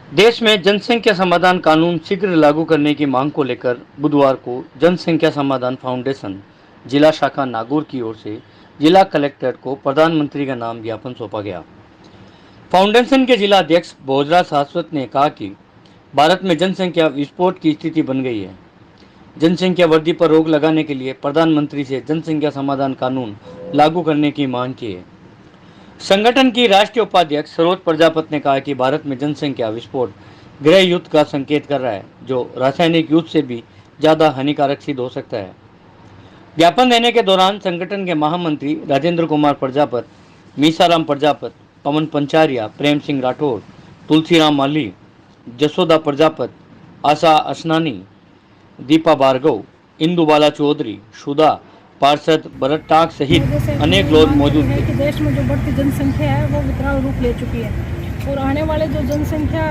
देश में जनसंख्या समाधान कानून शीघ्र लागू करने की मांग को लेकर बुधवार को जनसंख्या समाधान फाउंडेशन जिला शाखा नागौर की ओर से जिला कलेक्टर को प्रधानमंत्री का नाम ज्ञापन सौंपा गया। फाउंडेशन के जिला अध्यक्ष भोजराज शाश्वत ने कहा कि भारत में जनसंख्या विस्फोट की स्थिति बन गई है। जनसंख्या वृद्धि पर रोक लगाने के लिए प्रधानमंत्री से जनसंख्या समाधान कानून लागू करने की मांग की है। संगठन की राष्ट्रीय उपाध्यक्ष सरोज प्रजापति ने कहा कि भारत में जनसंख्या विस्फोट गृह युद्ध का संकेत कर रहा है, जो रासायनिक युद्ध से भी ज्यादा हानिकारक सिद्ध हो सकता है। ज्ञापन देने के दौरान संगठन के महामंत्री राजेंद्र कुमार प्रजापति, मीसाराम प्रजापति, पवन पंचारिया, प्रेम सिंह राठौर, तुलसीराम माली, जसोदा प्रजापति, आशा असनानी, दीपा भार्गव, इंदुबाला चौधरी, सुधा पार्षद भरत टाक सहित अनेक लोग मौजूद थे। कि देश में जो बढ़ती जनसंख्या है वो विकराल रूप ले चुकी है और आने वाले जो जनसंख्या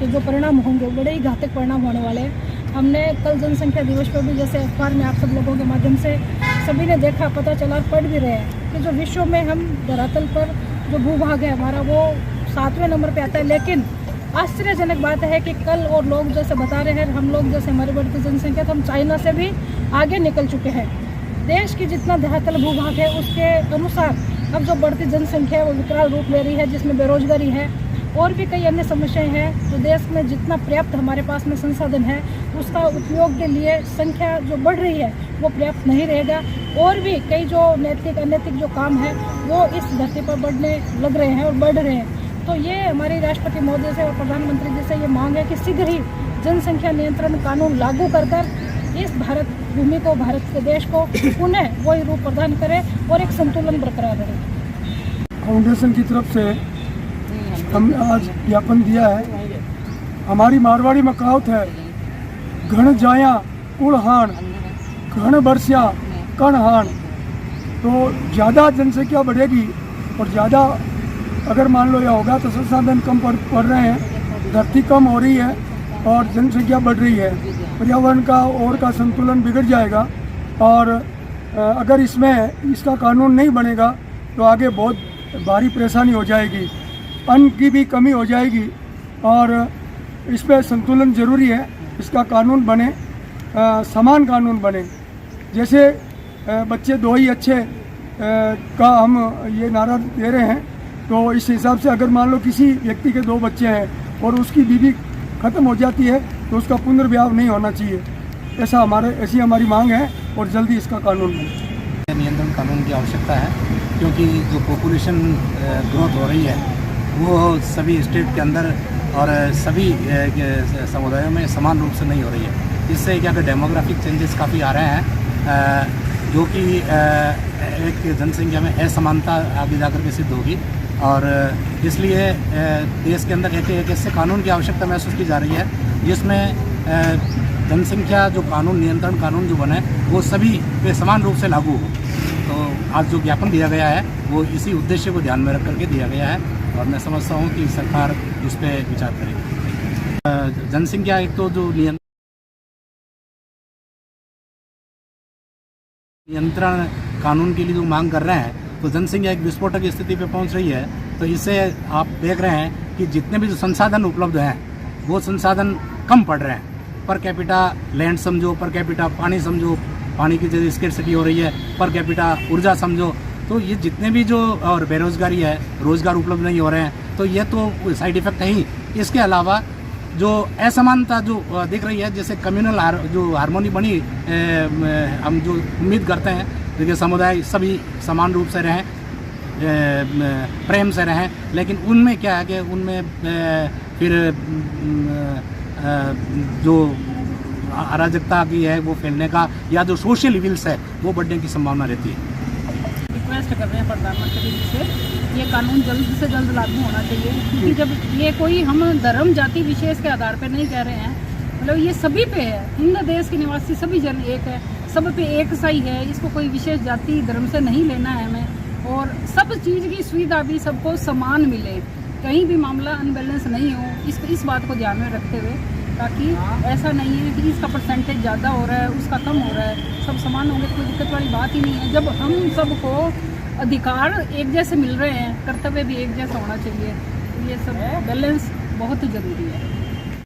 के जो परिणाम होंगे बड़े ही घातक परिणाम होने वाले हैं। हमने कल जनसंख्या दिवस पर भी जैसे अखबार में आप सब लोगों के माध्यम से सभी ने देखा, पता चला, पढ़ भी रहे हैं कि जो विश्व में हम धरातल पर जो भूभाग है हमारा वो 7वें नंबर पर आता है। लेकिन आश्चर्यजनक बात है कि कल और लोग जैसे बता रहे हैं, हम लोग जैसे हमारी बढ़ती जनसंख्या तो हम चाइना से भी आगे निकल चुके हैं। देश की जितना धरातल भूभाग है उसके अनुसार अब जो बढ़ती जनसंख्या है वो विकराल रूप ले रही है, जिसमें बेरोजगारी है और भी कई अन्य समस्याएं हैं। तो देश में जितना पर्याप्त हमारे पास में संसाधन है उसका उपयोग के लिए संख्या जो बढ़ रही है वो पर्याप्त नहीं रहेगा और भी कई जो नैतिक अनैतिक जो काम है वो इस धरती पर बढ़ने लग रहे हैं और बढ़ रहे हैं। तो ये हमारी राष्ट्रपति महोदय से और प्रधानमंत्री जी से ये मांग है कि शीघ्र ही जनसंख्या नियंत्रण कानून लागू कर इस भारत भूमि को, भारत के देश को पुनः वही रूप प्रदान करें और एक संतुलन बरकरार रहे। फाउंडेशन की तरफ से हमने आज ज्ञापन दिया है। हमारी मारवाड़ी में कहावत है, घण जाया कुल हान, घण बरसिया कण हान। तो ज़्यादा जनसंख्या बढ़ेगी और ज़्यादा अगर मान लो यह होगा तो संसाधन कम पड़ रहे हैं, धरती कम हो रही है और जनसंख्या बढ़ रही है, पर्यावरण का और का संतुलन बिगड़ जाएगा। और अगर इसका कानून नहीं बनेगा तो आगे बहुत भारी परेशानी हो जाएगी, अन्न की भी कमी हो जाएगी और इस पर संतुलन ज़रूरी है। इसका कानून बने, समान कानून बने। जैसे बच्चे दो ही अच्छे का हम ये नारा दे रहे हैं, तो इस हिसाब से अगर मान लो किसी व्यक्ति के 2 बच्चे हैं और उसकी बीवी ख़त्म हो जाती है तो उसका पुनर्विवाह नहीं होना चाहिए। ऐसी हमारी मांग है और जल्दी इसका कानून बने। नियंत्रण कानून की आवश्यकता है क्योंकि जो पॉपुलेशन ग्रोथ हो रही है वो सभी स्टेट के अंदर और सभी समुदायों में समान रूप से नहीं हो रही है। इससे क्या कि डेमोग्राफिक चेंजेस काफ़ी आ रहे हैं, जो कि एक जनसंख्या में असमानता आगे जाकर के सिद्ध होगी और इसलिए देश के अंदर एक ऐसे कानून की आवश्यकता महसूस की जा रही है जिसमें जनसंख्या जो कानून, नियंत्रण कानून जो बने वो सभी पे समान रूप से लागू हो। तो आज जो ज्ञापन दिया गया है वो इसी उद्देश्य को ध्यान में रख करके दिया गया है और मैं समझता हूँ कि सरकार इस पर विचार करेगी। जनसंख्या एक तो जो नियंत्रण कानून के लिए जो मांग कर रहे हैं, तो जनसंख्या एक विस्फोटक स्थिति पे पहुंच रही है। तो इससे आप देख रहे हैं कि जितने भी जो संसाधन उपलब्ध हैं वो संसाधन कम पड़ रहे हैं। पर कैपिटा लैंड समझो, पर कैपिटा पानी समझो, पानी की जैसे स्केर्सिटी हो रही है, पर कैपिटा ऊर्जा समझो, तो ये जितने भी जो और बेरोजगारी है, रोजगार उपलब्ध नहीं हो रहे हैं, तो ये तो साइड इफेक्ट है ही। इसके अलावा जो असमानता जो दिख रही है, जैसे कम्युनल जो हारमोनी बनी, हम जो उम्मीद करते हैं देखिए समुदाय सभी समान रूप से रहें, प्रेम से रहें, लेकिन उनमें क्या है कि उनमें फिर जो अराजकता की है वो फैलने का या जो सोशल इविल्स है वो बढ़ने की संभावना रहती है। रिक्वेस्ट कर रहे हैं प्रधानमंत्री जी से, ये कानून जल्द से जल्द लागू होना चाहिए क्योंकि जब ये कोई हम धर्म जाति विशेष के आधार पर नहीं कह रहे हैं, मतलब ये सभी पे है। हिंद देश के निवासी सभी जन एक है, सब पे एक सा ही है। इसको कोई विशेष जाति धर्म से नहीं लेना है हमें और सब चीज़ की सुविधा भी सबको समान मिले, कहीं भी मामला अनबैलेंस नहीं हो। इस बात को ध्यान में रखते हुए, ताकि ऐसा नहीं है कि इसका परसेंटेज ज़्यादा हो रहा है उसका कम हो रहा है, सब समान होंगे तो कोई दिक्कत वाली बात ही नहीं है। जब हम सबको अधिकार एक जैसे मिल रहे हैं, कर्तव्य भी एक जैसा होना चाहिए। ये सब बैलेंस बहुत ज़रूरी है।